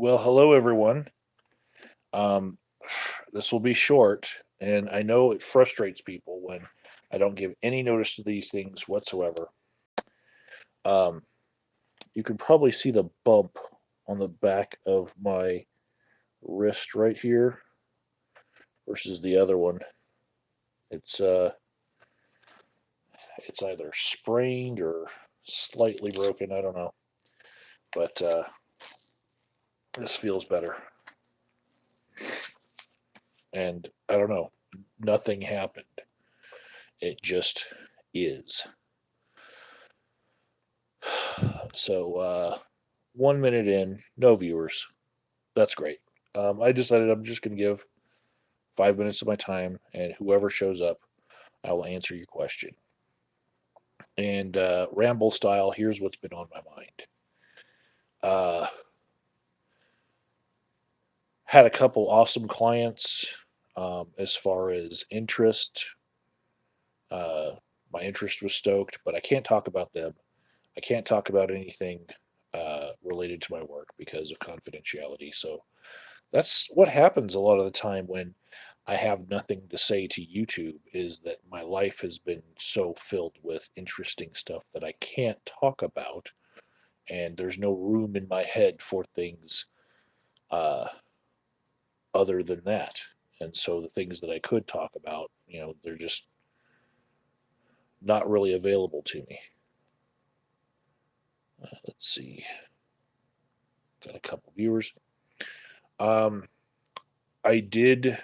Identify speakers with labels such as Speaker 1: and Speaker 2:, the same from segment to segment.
Speaker 1: Well, hello everyone. Um, this will be short, and I know it frustrates people when I don't give any notice to these things whatsoever. Um, you can probably see the bump on the back of my wrist right here versus the other one. It's uh, it's either sprained or slightly broken. I don't know, but this feels better. And I don't know, nothing happened. It just is. So 1 minute in, no viewers. That's great. I decided I'm just going to give 5 minutes of my time, and whoever shows up, I will answer your question. And ramble style, here's what's been on my mind. Uh, had a couple awesome clients as far as interest. Uh, my interest was stoked, but I can't talk about them. I can't talk about anything related to my work because of confidentiality. So that's what happens a lot of the time when I have nothing to say to YouTube is that my life has been so filled with interesting stuff that I can't talk about, and there's no room in my head for things uh, other than that. And so the things that I could talk about, they're just not really available to me. Let's see, got a couple viewers. Um, I did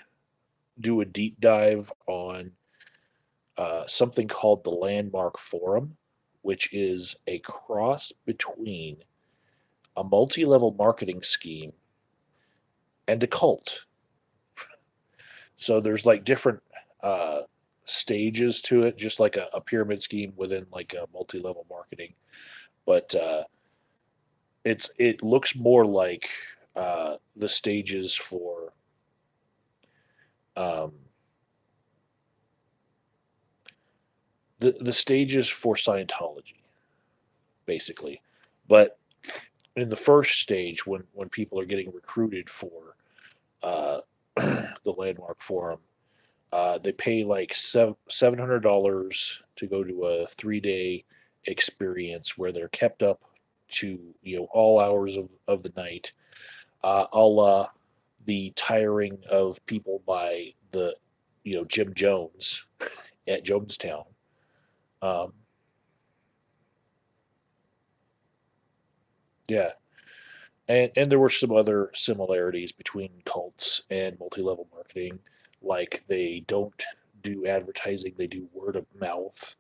Speaker 1: do a deep dive on something called the Landmark Forum, which is a cross between a multi level marketing scheme and a cult. So there's like different uh, stages to it, just like a pyramid scheme within like a multi level marketing. But it looks more like the stages for um, the stages for Scientology, basically. But in the first stage, when people are getting recruited for uh, the Landmark Forum, they pay like $700 to go to a 3 day experience where they're kept up to all hours of the night, a la the tiring of people by the Jim Jones at Jonestown. Um, yeah, and there were some other similarities between cults and multi-level marketing, like they don't do advertising, they do word of mouth.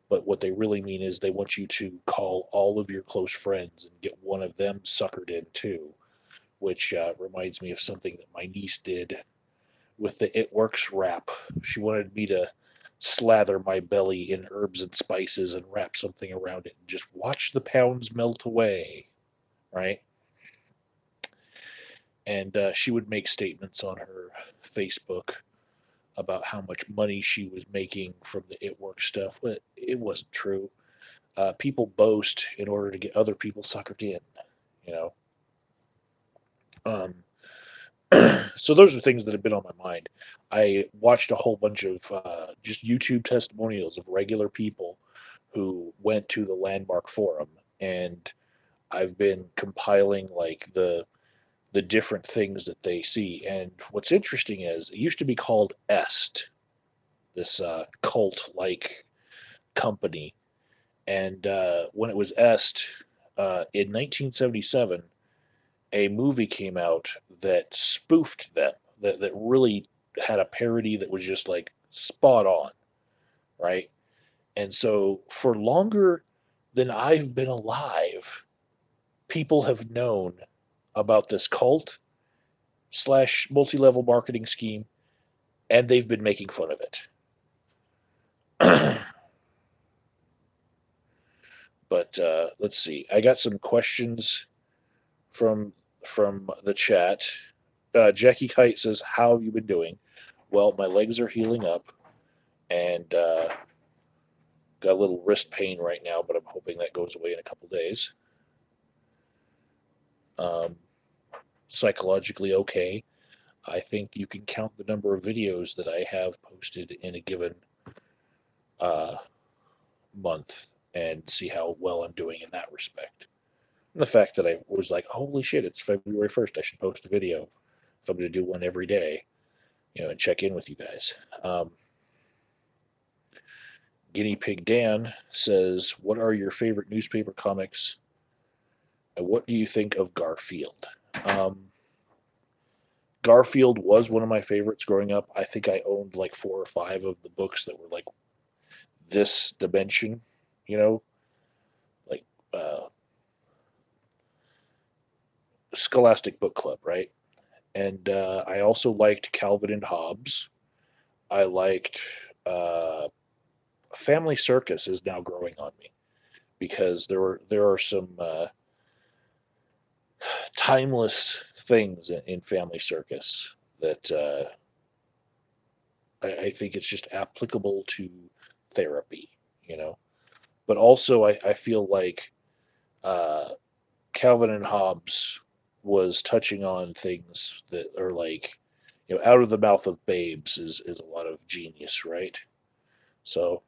Speaker 1: But what they really mean is they want you to call all of your close friends and get one of them suckered in too, which reminds me of something that my niece did with the It Works wrap. She wanted me to slather my belly in herbs and spices and wrap something around it and just watch the pounds melt away, right? And she would make statements on her Facebook about how much money she was making from the It Works stuff. But it wasn't true. People boast in order to get other people suckered in, you know. Um, so those are things that have been on my mind. I watched a whole bunch of just YouTube testimonials of regular people who went to the Landmark Forum, and I've been compiling like the different things that they see. And what's interesting is it used to be called Est, this cult like company, and when it was Est in 1977, a movie came out that spoofed them, that really had a parody that was just like spot on, right? And so for longer than I've been alive, people have known about this cult slash multi level marketing scheme, and they've been making fun of it. But let's see. I got some questions from the chat. Jackie Kite says, "How have you been doing?" Well, my legs are healing up, and got a little wrist pain right now, but I'm hoping that goes away in a couple days. Um, psychologically okay. I think you can count the number of videos that I have posted in a given uh, month and see how well I'm doing in that respect. And the fact that I was like, holy shit, it's February 1st. I should post a video if I'm going to do one every day, and check in with you guys. Guinea Pig Dan says, what are your favorite newspaper comics and what do you think of Garfield? Um, Garfield was one of my favorites growing up. I think I owned like 4 or 5 of the books that were like this dimension, you know, like uh, Scholastic Book Club, right? And I also liked Calvin and Hobbes. I liked Family Circus is now growing on me because there are some timeless things in Family Circus that I think it's just applicable to therapy, you know. But also, I feel like uh, Calvin and Hobbes was touching on things that are like, out of the mouth of babes is a lot of genius, right? So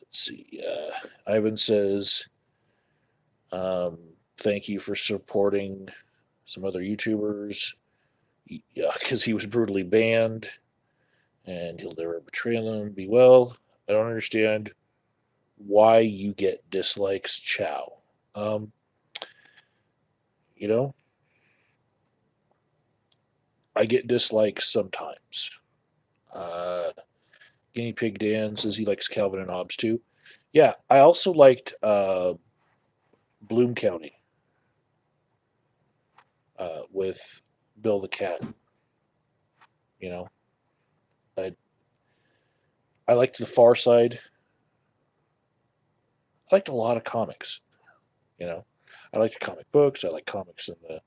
Speaker 1: let's see. Ivan says, um, "Thank you for supporting some other YouTubers." Yeah, because he was brutally banned, and he'll never betray them. Be well. I don't understand why you get dislikes, Chow. Um, you know, I get dislikes sometimes. Uh, Guinea Pig Dan says he likes Calvin and Hobbes too. Yeah, I also liked Bloom County with Bill the Cat. You know, I I liked The Far Side. I liked a lot of comics. You know, I liked comic books. I like comics in the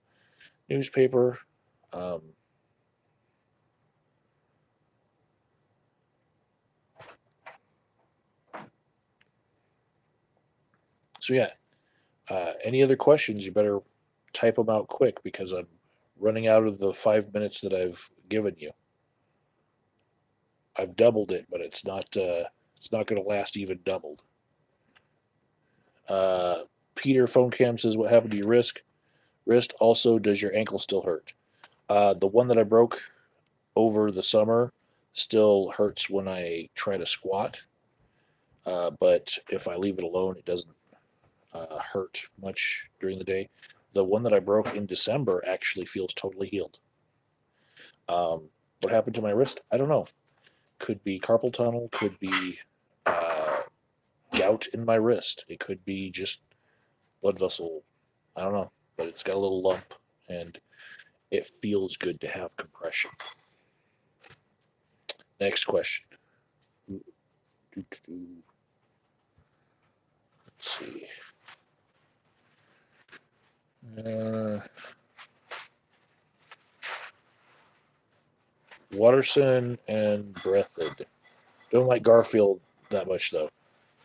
Speaker 1: newspaper. Um, so yeah, any other questions? You better type them out quick because I'm running out of the 5 minutes that I've given you. I've doubled it, but it's not going to last even doubled. Uh, Peter Phone Cam says, "What happened to your wrist? Also, does your ankle still hurt?" The one that I broke over the summer still hurts when I try to squat, but if I leave it alone, it doesn't hurt much during the day. The one that I broke in December actually feels totally healed. What happened to my wrist? I don't know. Could be carpal tunnel, could be uh, gout in my wrist. It could be just blood vessel. I don't know, but it's got a little lump, and it feels good to have compression. Next question. Let's see. Uh, Watterson and Breathed. Don't like Garfield that much though.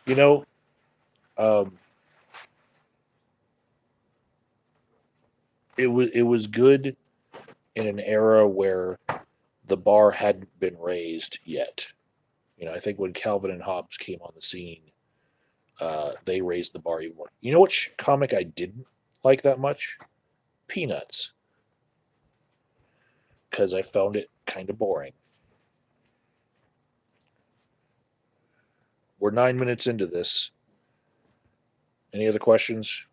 Speaker 1: You know, um, it was good in an era where the bar hadn't been raised yet. I think when Calvin and Hobbes came on the scene, they raised the bar even more. You know which comic I didn't like that much? Peanuts, because I found it kind of boring. We're 9 minutes into this. Any other questions?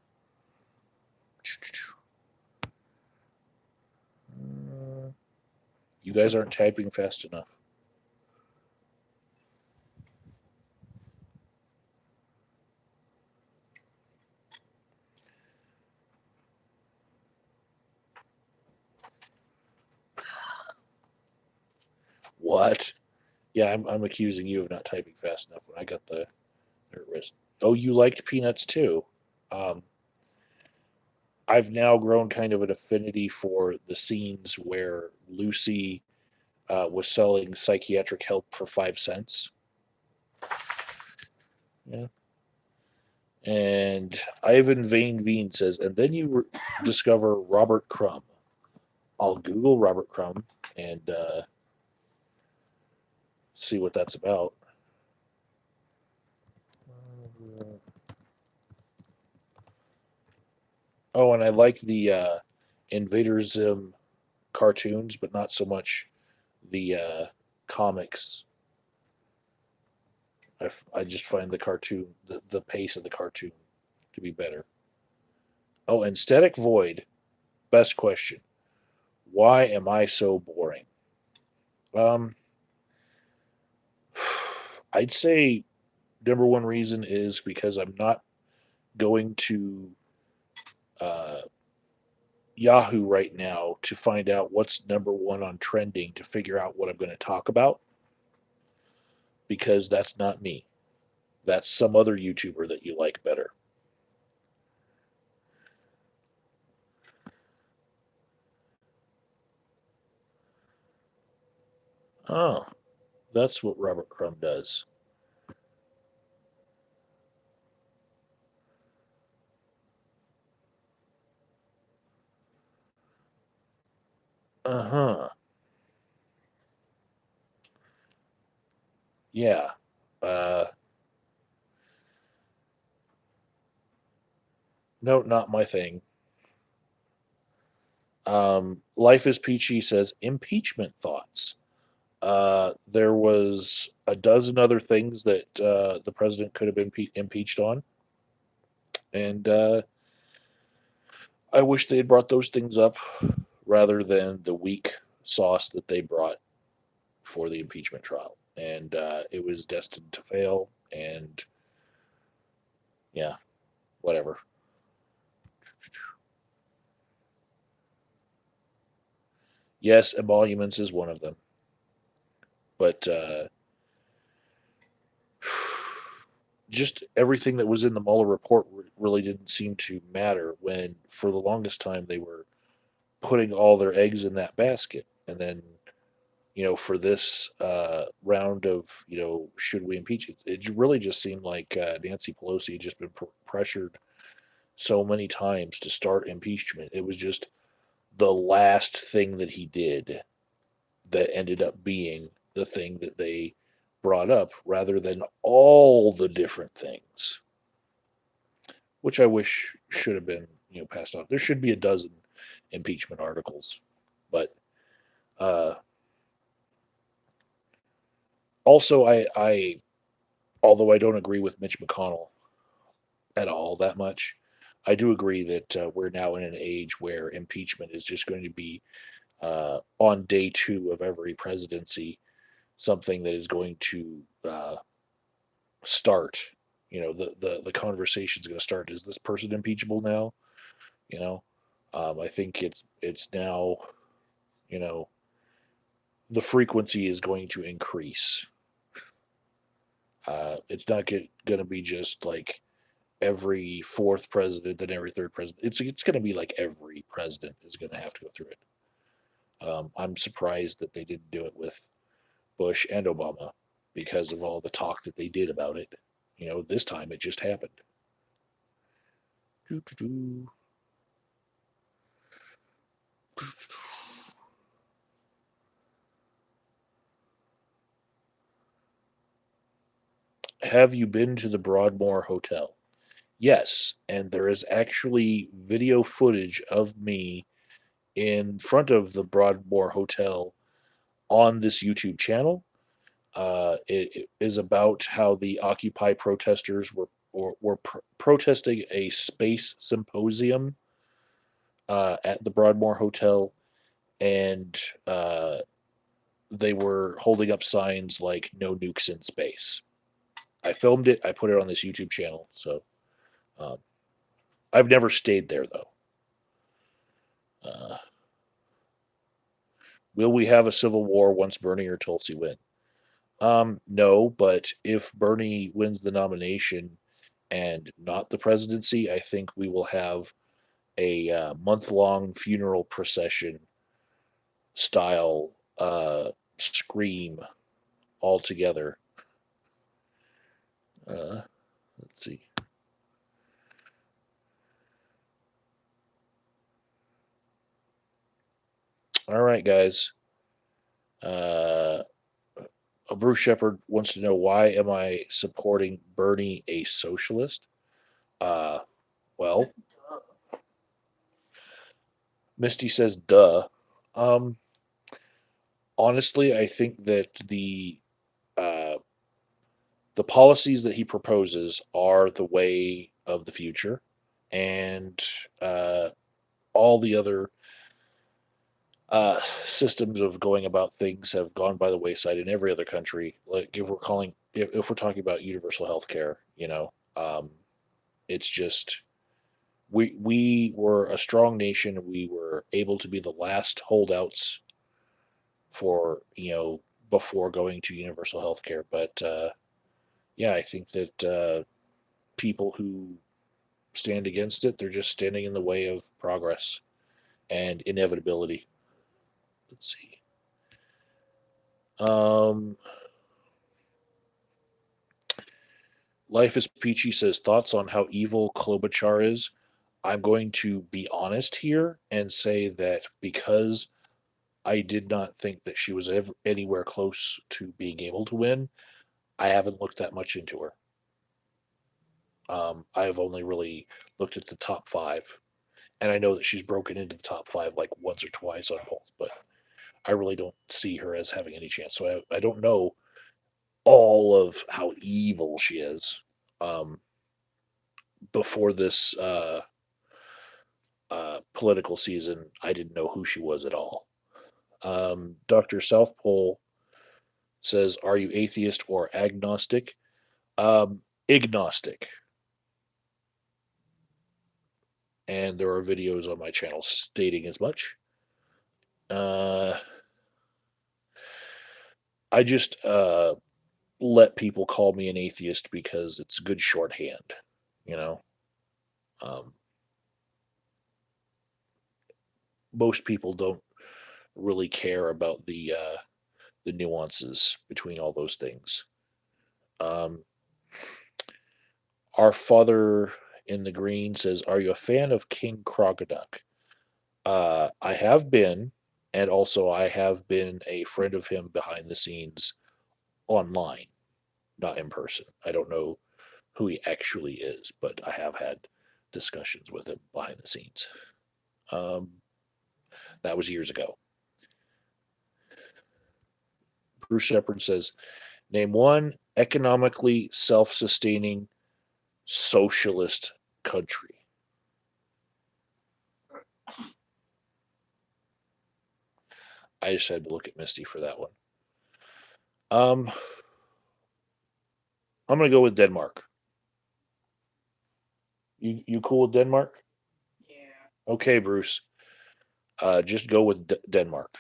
Speaker 1: You guys aren't typing fast enough. What? Yeah, I'm accusing you of not typing fast enough when I got the wrist. Oh, you liked Peanuts too. Um, I've now grown kind of an affinity for the scenes where Lucy was selling psychiatric help for 5 cents. Yeah, And Ivan Vane Veen says, and then you discover Robert Crumb. I'll Google Robert Crumb and see what that's about. Oh, and I like the Invader Zim cartoons, but not so much the comics. I just find the cartoon, the pace of the cartoon to be better. Oh, and Static Void, best question. Why am I so boring? Um, I'd say number one reason is because I'm not going to uh, Yahoo right now to find out what's number one on trending to figure out what I'm going to talk about because that's not me. That's some other YouTuber that you like better. Oh, that's what Robert Crumb does. Uh huh. Yeah. Uh, no, not my thing. Life is Peachy says impeachment thoughts. There was a dozen other things that the president could have been impeached on, and I wish they had brought those things up rather than the weak sauce that they brought for the impeachment trial. And it was destined to fail. And yeah, whatever. Yes, emoluments is one of them, but just everything that was in the Mueller report really didn't seem to matter when, for the longest time, they were putting all their eggs in that basket. And then, for this round of, should we impeach it really just seemed like Nancy Pelosi had just been pressured so many times to start impeachment. It was just the last thing that he did that ended up being the thing that they brought up rather than all the different things, which I wish should have been, passed off. There should be a dozen impeachment articles, but uh, also although I don't agree with Mitch McConnell at all that much, I do agree that we're now in an age where impeachment is just going to be on day two of every presidency something that is going to start. The conversation is going to start. Is this person impeachable now? You know, I think it's now. You know, the frequency is going to increase. It's not going to be just like every fourth president and every third president. It's going to be like every president is going to have to go through it. I'm surprised that they didn't do it with Bush and Obama because of all the talk that they did about it. This time it just happened. Have you been to the Broadmoor Hotel? Yes, and there is actually video footage of me in front of the Broadmoor Hotel on this YouTube channel. It is about how the Occupy protesters were protesting a space symposium at the Broadmoor Hotel, and they were holding up signs like "No nukes in space." I filmed it. I put it on this YouTube channel. So um, I've never stayed there though. Uh, will we have a civil war once Bernie or Tulsi win? No, but if Bernie wins the nomination and not the presidency, I think we will have a month-long funeral procession style scream all together. Uh, let's see. All right, guys. Uh, Bruce Shepard wants to know, why am I supporting Bernie, a socialist? Uh, well, Misty says, duh. Um, Honestly, I think that uh, the policies that he proposes are the way of the future, and uh, all the other systems of going about things have gone by the wayside in every other country. Like if we're talking about universal health care, it's just we were a strong nation. We were able to be the last holdouts for before going to universal health care. But yeah, I think that people who stand against it, they're just standing in the way of progress and inevitability. Let's see. Um, Life is Peachy says, thoughts on how evil Klobuchar is. I'm going to be honest here and say that because I did not think that she was ever anywhere close to being able to win, I haven't looked that much into her. I've only really looked at the top five, and I know that she's broken into the top five like once or twice on polls, but I really don't see her as having any chance. So I don't know all of how evil she is. Um, Before this political season, I didn't know who she was at all. Dr. South Pole says, "Are you atheist or agnostic?" Agnostic. And there are videos on my channel stating as much. Uh, I just let people call me an atheist because it's good shorthand, you know. Um, Most people don't really care about the nuances between all those things. Um, our father in the green says, "Are you a fan of King Crocoduck?" I have been, and also I have been a friend of him behind the scenes online, not in person. I don't know who he actually is, but I have had discussions with him behind the scenes. Um, that was years ago. Bruce Shepard says, "Name one economically self sustaining socialist country." I just had to look at Misty for that one. Um, I'm going to go with Denmark. You cool with Denmark? Okay, Bruce. Just go with Denmark.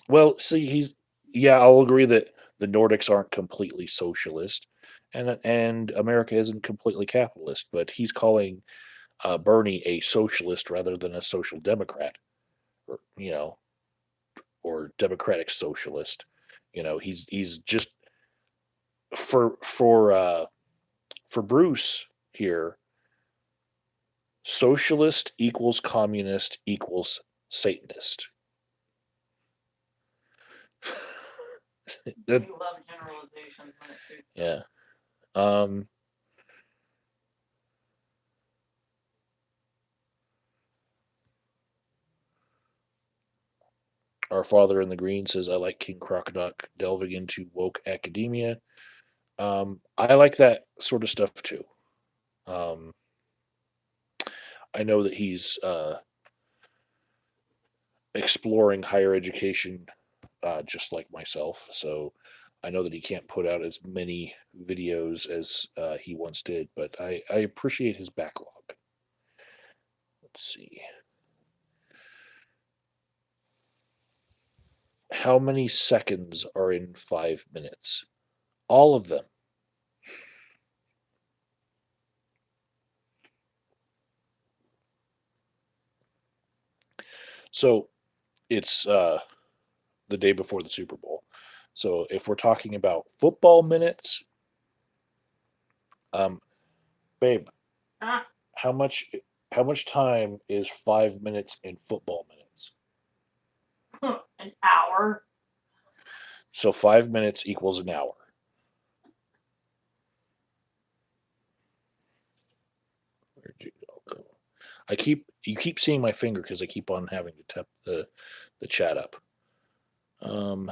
Speaker 1: Well, see, yeah, I'll agree that the Nordics aren't completely socialist, and America isn't completely capitalist. But he's calling Bernie a socialist rather than a social democrat, or or democratic socialist. He's just for Bruce here. Socialist equals communist equals Satanist. That, love generalizations when it suits them. Yeah. Our father in the green says, "I like King Crocoduck delving into woke academia." I like that sort of stuff too. Um, I know that he's exploring higher education just like myself. So I know that he can't put out as many videos as he once did, but I appreciate his backlog. Let's see. How many seconds are in 5 minutes? All of them. So it's the day before the Super Bowl. So if we're talking about football minutes, um, babe, how much? How much time is 5 minutes in football minutes?
Speaker 2: An hour.
Speaker 1: So 5 minutes equals an hour. Where'd you go? You keep seeing my finger because I keep on having to tap the chat up. Um,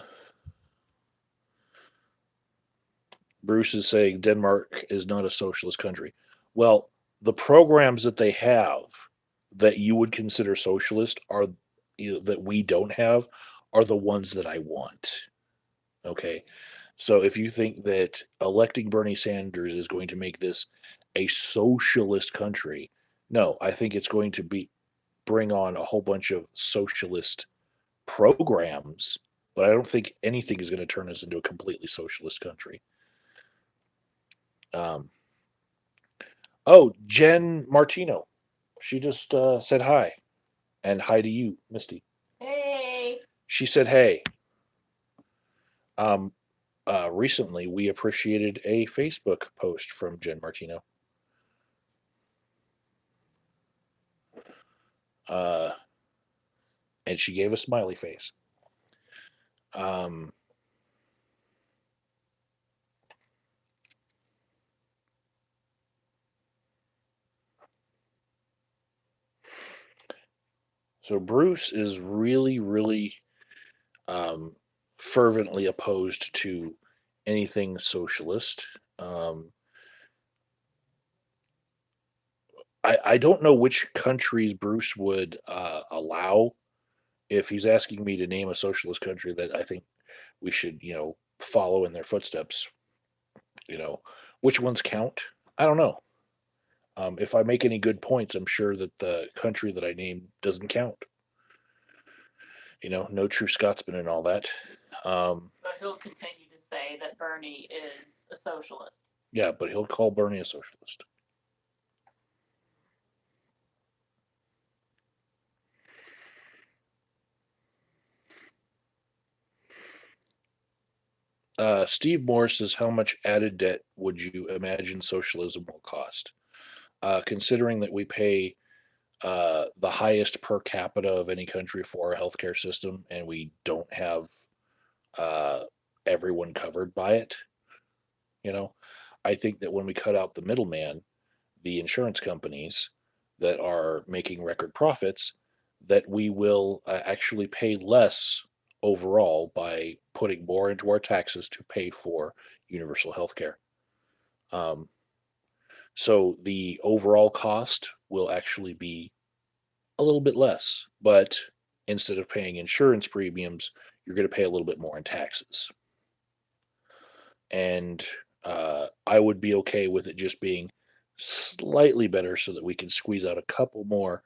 Speaker 1: Bruce is saying Denmark is not a socialist country. Well, the programs that they have that you would consider socialist are that we don't have are the ones that I want. Okay. So if you think that electing Bernie Sanders is going to make this a socialist country, no, I think it's going to be bring on a whole bunch of socialist programs, but I don't think anything is going to turn us into a completely socialist country. Um, oh, Jen Martino, she just said hi, and hi to you, Misty.
Speaker 2: Hey.
Speaker 1: She said hey. Um, Recently, we appreciated a Facebook post from Jen Martino. Uh, and she gave a smiley face. Um, so Bruce is really, really um, fervently opposed to anything socialist. Um, I don't know which countries Bruce would allow. If he's asking me to name a socialist country that I think we should, follow in their footsteps, you know, which ones count? I don't know. If I make any good points, I'm sure that the country that I name doesn't count. No true Scotsman and all that.
Speaker 2: But he'll continue to say that Bernie is a socialist.
Speaker 1: Yeah, but he'll call Bernie a socialist. Steve Moore says, how much added debt would you imagine socialism will cost? Considering that we pay the highest per capita of any country for our healthcare system, and we don't have uh, everyone covered by it, you know, I think that when we cut out the middleman, the insurance companies that are making record profits, that we will actually pay less overall by putting more into our taxes to pay for universal health care. Um, so the overall cost will actually be a little bit less, but instead of paying insurance premiums, you're going to pay a little bit more in taxes. And I would be okay with it just being slightly better so that we can squeeze out a couple more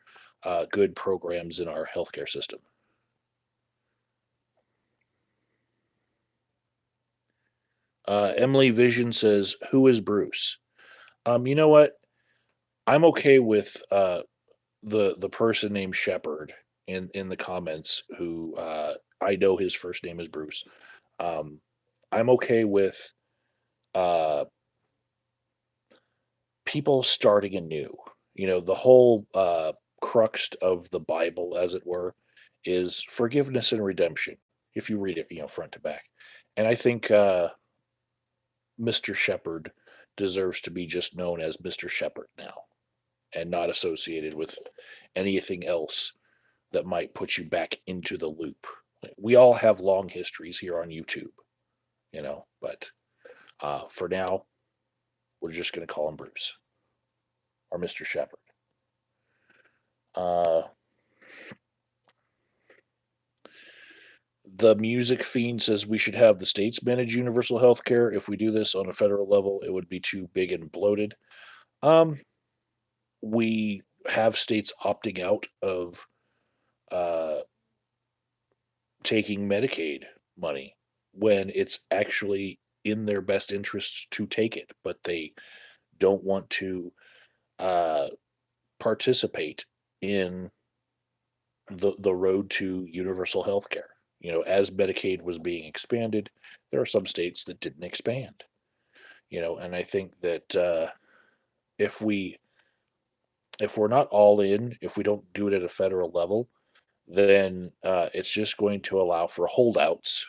Speaker 1: good programs in our healthcare system. Emily Vision says, "Who is Bruce?" You know what? I'm okay with the person named Shepard in the comments who I know his first name is Bruce. Um, I'm okay with uh, people starting anew. The whole crux of the Bible, as it were, is forgiveness and redemption. If you read it, front to back, and I think Mr. Shepherd deserves to be just known as Mr. Shepherd now, and not associated with anything else that might put you back into the loop. We all have long histories here on YouTube, but for now, we're just going to call him Bruce or Mr. Shepherd. Uh, the Music Fiend says we should have the states manage universal health care. If we do this on a federal level, it would be too big and bloated. Um, we have states opting out of uh, taking Medicaid money when it's actually in their best interests to take it, but they don't want to uh, participate in the road to universal health care. As Medicaid was being expanded, there are some states that didn't expand. And I think that if we if we're not all in, if we don't do it at a federal level, then it's just going to allow for holdouts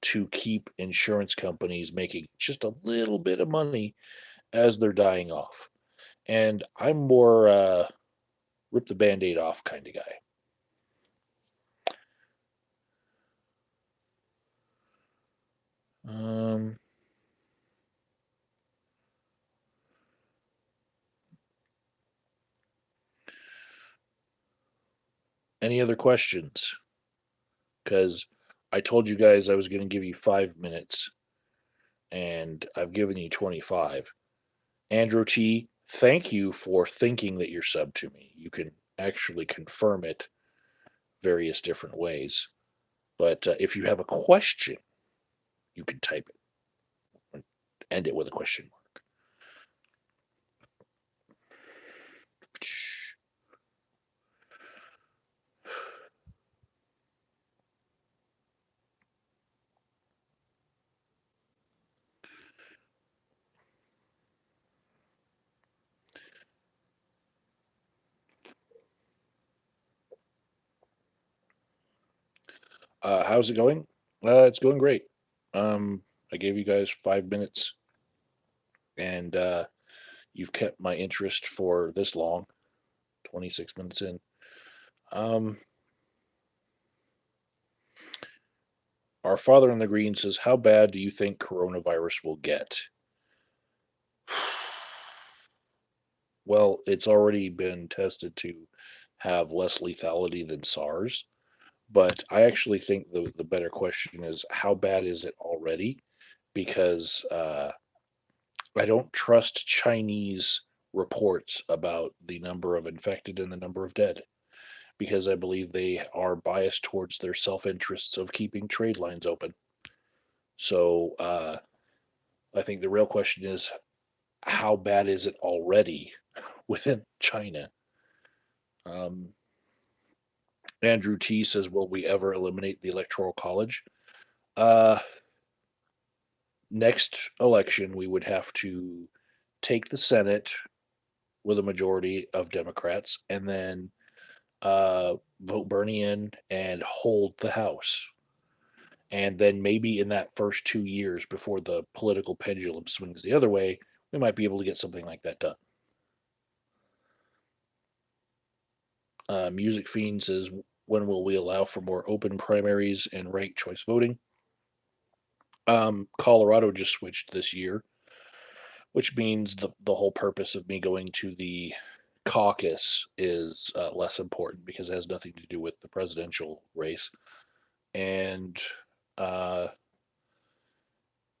Speaker 1: to keep insurance companies making just a little bit of money as they're dying off. And I'm more rip the band-aid off kind of guy. Um, any other questions? Because I told you guys I was going to give you 5 minutes, and I've given you 25. Andrew T, thank you for thinking that you're sub to me. You can actually confirm it various different ways. But if you have a question, you can type it. End it with a question mark. How's it going? It's going great. Um, I gave you guys 5 minutes, and you've kept my interest for this long, 26 minutes in. Um, our father in the green says, how bad do you think coronavirus will get? Well, it's already been tested to have less lethality than SARS, but I actually think the better question is how bad is it already? Because I don't trust Chinese reports about the number of infected and the number of dead because I believe they are biased towards their self interests of keeping trade lines open. So I think the real question is how bad is it already within China? Um, Andrew T says, "Will we ever eliminate the electoral college?" Uh, Next election, we would have to take the Senate with a majority of Democrats, and then vote Bernie in and hold the House. And then maybe in that first 2 years before the political pendulum swings the other way, we might be able to get something like that done. Music Fiend says, when will we allow for more open primaries and ranked choice voting? Colorado just switched this year, which means the whole purpose of me going to the caucus is less important because it has nothing to do with the presidential race. And uh,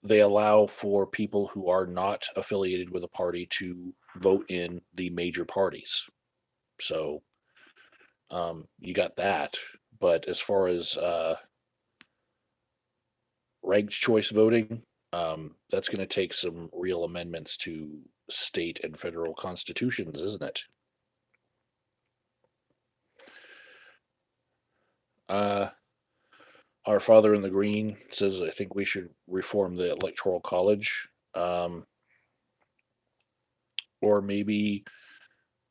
Speaker 1: they allow for people who are not affiliated with a party to vote in the major parties. So you got that. But as far as ranked choice voting, that's going to take some real amendments to state and federal constitutions, isn't it? Uh, our father in the green says, I think we should reform the electoral college, or maybe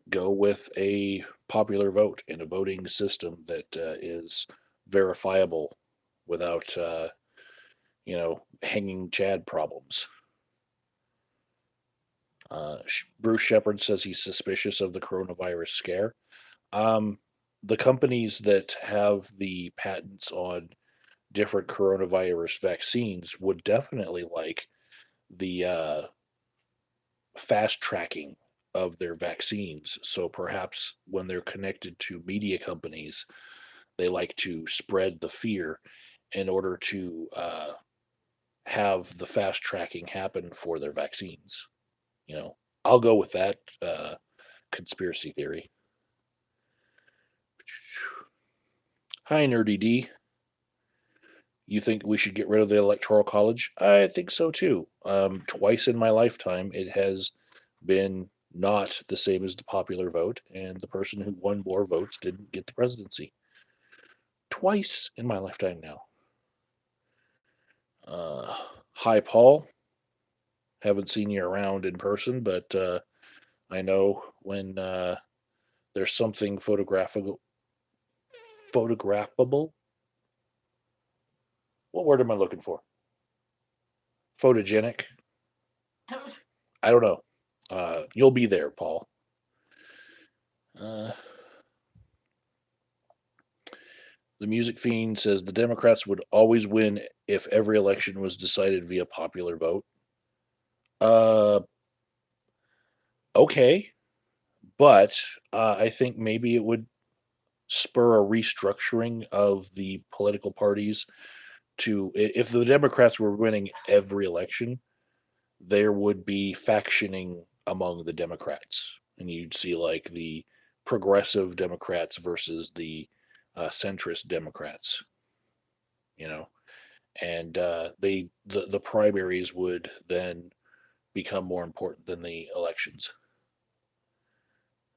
Speaker 1: go with a popular vote in a voting system that is verifiable without, hanging Chad problems. Bruce Shepard says he's suspicious of the coronavirus scare. Um, the companies that have the patents on different coronavirus vaccines would definitely like the fast tracking of their vaccines. So perhaps when they're connected to media companies, they like to spread the fear in order to have the fast tracking happen for their vaccines. You know, I'll go with that conspiracy theory. Hi, Nerdy D. You think we should get rid of the Electoral College? I think so too. Twice in my lifetime, it has been not the same as the popular vote, and the person who won more votes didn't get the presidency. Twice in my lifetime now. Hi, Paul. Haven't seen you around in person, but I know when there's something photographable. What word am I looking for? Photogenic. I don't know. You'll be there, Paul. Uh, the Music Fiend says the Democrats would always win if every election was decided via popular vote. Uh, okay, but I think maybe it would spur a restructuring of the political parties to, if the Democrats were winning every election, there would be factioning among the Democrats, and you'd see like the progressive Democrats versus the centrist Democrats, you know, and the primaries would then become more important than the elections.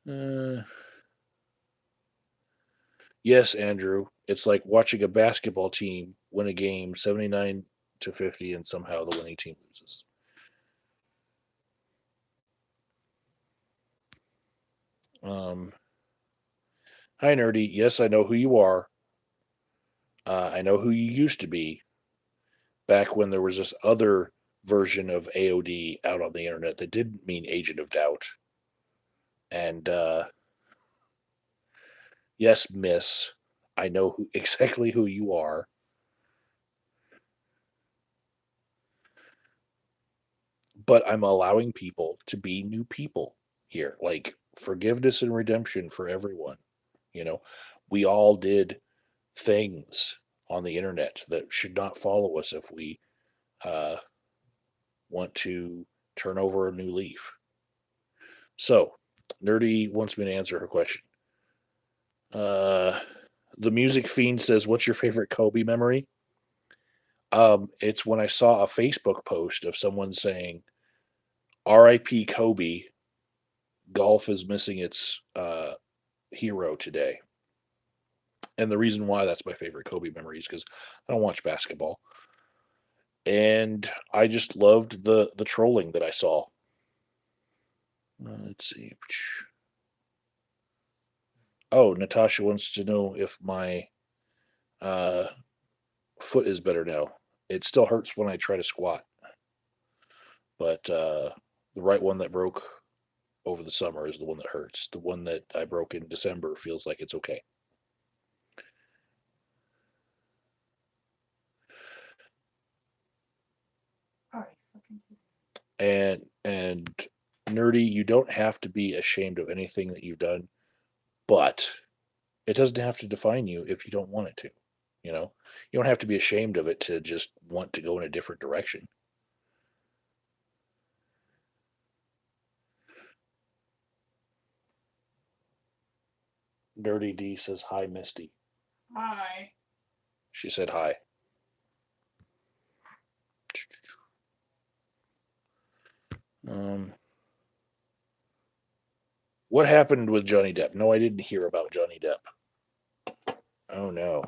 Speaker 1: Uh, yes, Andrew, it's like watching a basketball team win a game 79-50, and somehow the winning team loses. Um, Hi, nerdy. Yes, I know who you are. I know who you used to be back when there was this other version of AOD out on the internet that didn't mean Agent of Doubt. And yes, Miss, I know exactly who you are. But I'm allowing people to be new people here. Like forgiveness and redemption for everyone. You know, we all did things on the internet that should not follow us if we uh, want to turn over a new leaf. So, Nerdy wants me to answer her question. Uh, the Music Fiend says, "What's your favorite Kobe memory?" It's when I saw a Facebook post of someone saying, "R.I.P. Kobe. Golf is missing its hero today." And the reason why that's my favorite Kobe memory is because I don't watch basketball, and I just loved the trolling that I saw. Let's see. Oh, Natasha wants to know if my uh, foot is better now. It still hurts when I try to squat, but the right one that broke over the summer is the one that hurts. The one that I broke in December feels like it's okay. And nerdy, you don't have to be ashamed of anything that you've done, but it doesn't have to define you if you don't want it to. You know, you don't have to be ashamed of it to just want to go in a different direction. Nerdy D says hi, Misty.
Speaker 2: Hi.
Speaker 1: She said hi. Um, what happened with Johnny Depp? No, I didn't hear about Johnny Depp. Oh no.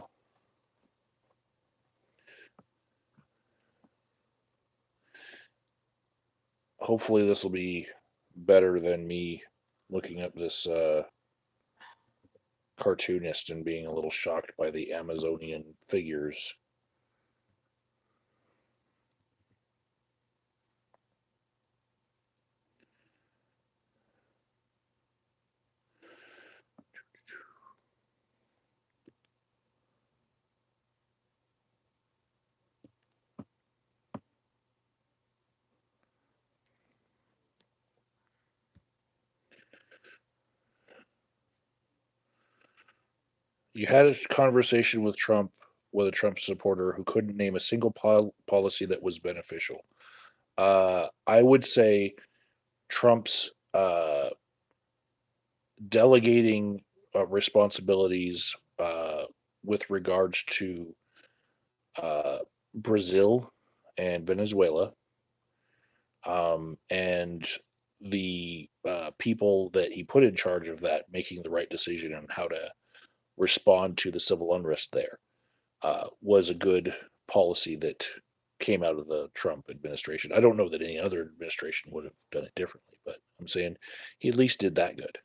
Speaker 1: Hopefully this will be better than me looking up this cartoonist and being a little shocked by the Amazonian figures. You had a conversation with Trump, with a Trump supporter who couldn't name a single policy that was beneficial. I would say Trump's delegating responsibilities with regards to uh, Brazil and Venezuela, and the people that he put in charge of that making the right decision on how to respond to the civil unrest there was a good policy that came out of the Trump administration. I don't know that any other administration would have done it differently, but I'm saying he at least did that good.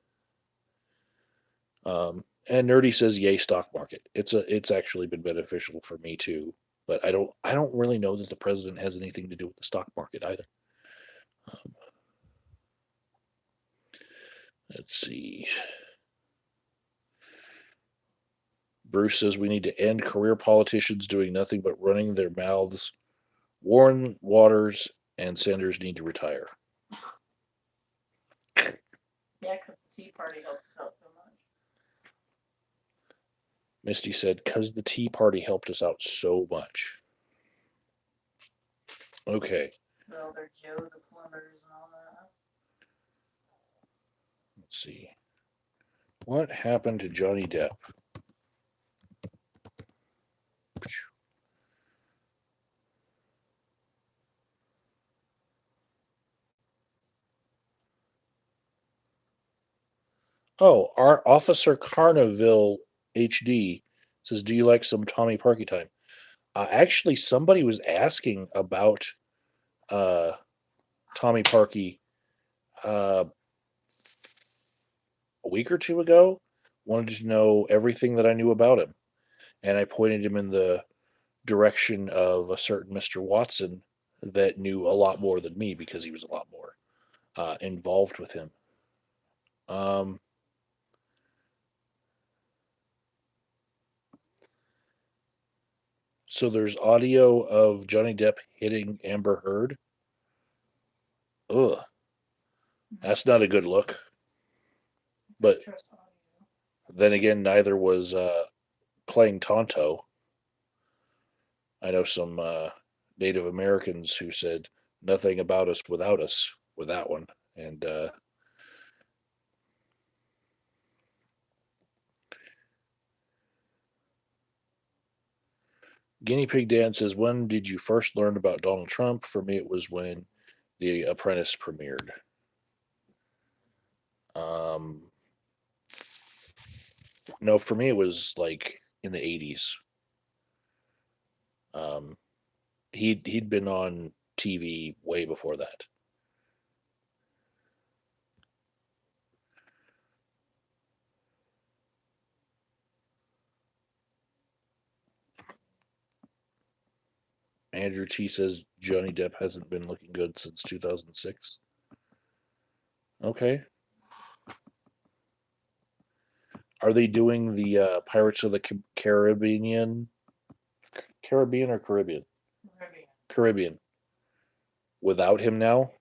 Speaker 1: And Nerdy says, "Yay, stock market." It's actually been beneficial for me too, but I don't really know that the president has anything to do with the stock market either. Um, let's see. Bruce says we need to end career politicians doing nothing but running their mouths. Warren, Waters, and Sanders need to retire.
Speaker 2: Yeah, because the Tea Party helped us out so much.
Speaker 1: Misty said, "Because the Tea Party helped us out so much." Okay,
Speaker 2: Well, they're Joe the plumbers and all that.
Speaker 1: let's see. What happened to Johnny Depp? Oh, our Officer Carniville HD says, "Do you like some Tommy Parky time?" Actually, somebody was asking about uh, Tommy Parky uh, a week or two ago. Wanted to know everything that I knew about him, and I pointed him in the direction of a certain Mr. Watson that knew a lot more than me because he was a lot more involved with him. Um, so there's audio of Johnny Depp hitting Amber Heard. Ugh, that's not a good look. But
Speaker 2: Trust audio.
Speaker 1: then again, neither was playing Tonto. I know some Native Americans who said nothing about us without us with that one. And Guinea Pig Dan says, "When did you first learn about Donald Trump?" For me, it was when The Apprentice premiered. Um, no, for me, it was like in the 80s. Um, he'd been on TV way before that. Andrew T says Johnny Depp hasn't been looking good since 2006. Okay. Are they doing the Pirates of the Caribbean or Caribbean?
Speaker 2: Caribbean.
Speaker 1: Caribbean. Without him now?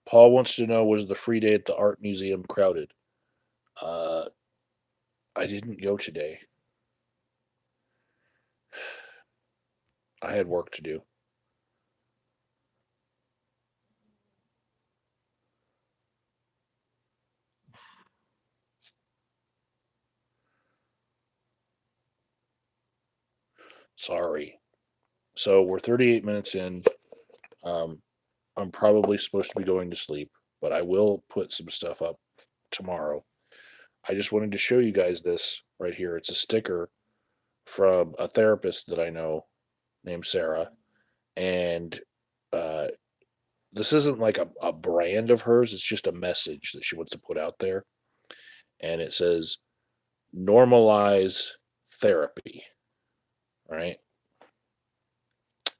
Speaker 1: Paul wants to know, was the free day at the art museum crowded? Uh, I didn't go today. I had work to do. Sorry. So we're 38 minutes in. Um, I'm probably supposed to be going to sleep, but I will put some stuff up tomorrow. I just wanted to show you guys this right here. It's a sticker from a therapist that I know named Sarah. And uh, this isn't like a brand of hers, it's just a message that she wants to put out there. And it says, "Normalize therapy." Right.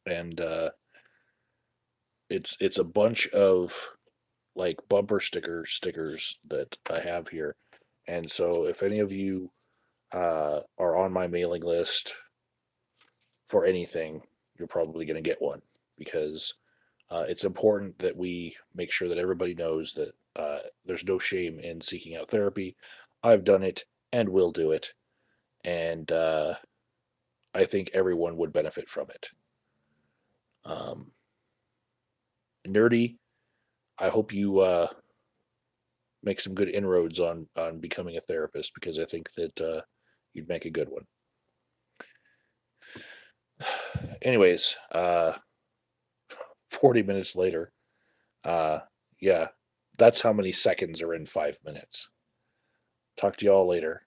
Speaker 1: And it's a bunch of like bumper stickers that I have here. And so if any of you are on my mailing list for anything, you're probably going to get one because it's important that we make sure that everybody knows that there's no shame in seeking out therapy. I've done it and will do it, and I think everyone would benefit from it. Um, Nerdy, I hope you make some good inroads on becoming a therapist because I think that you'd make a good one. Anyways, 40 minutes later, uh, yeah, that's how many seconds are in 5 minutes. Talk to y'all later.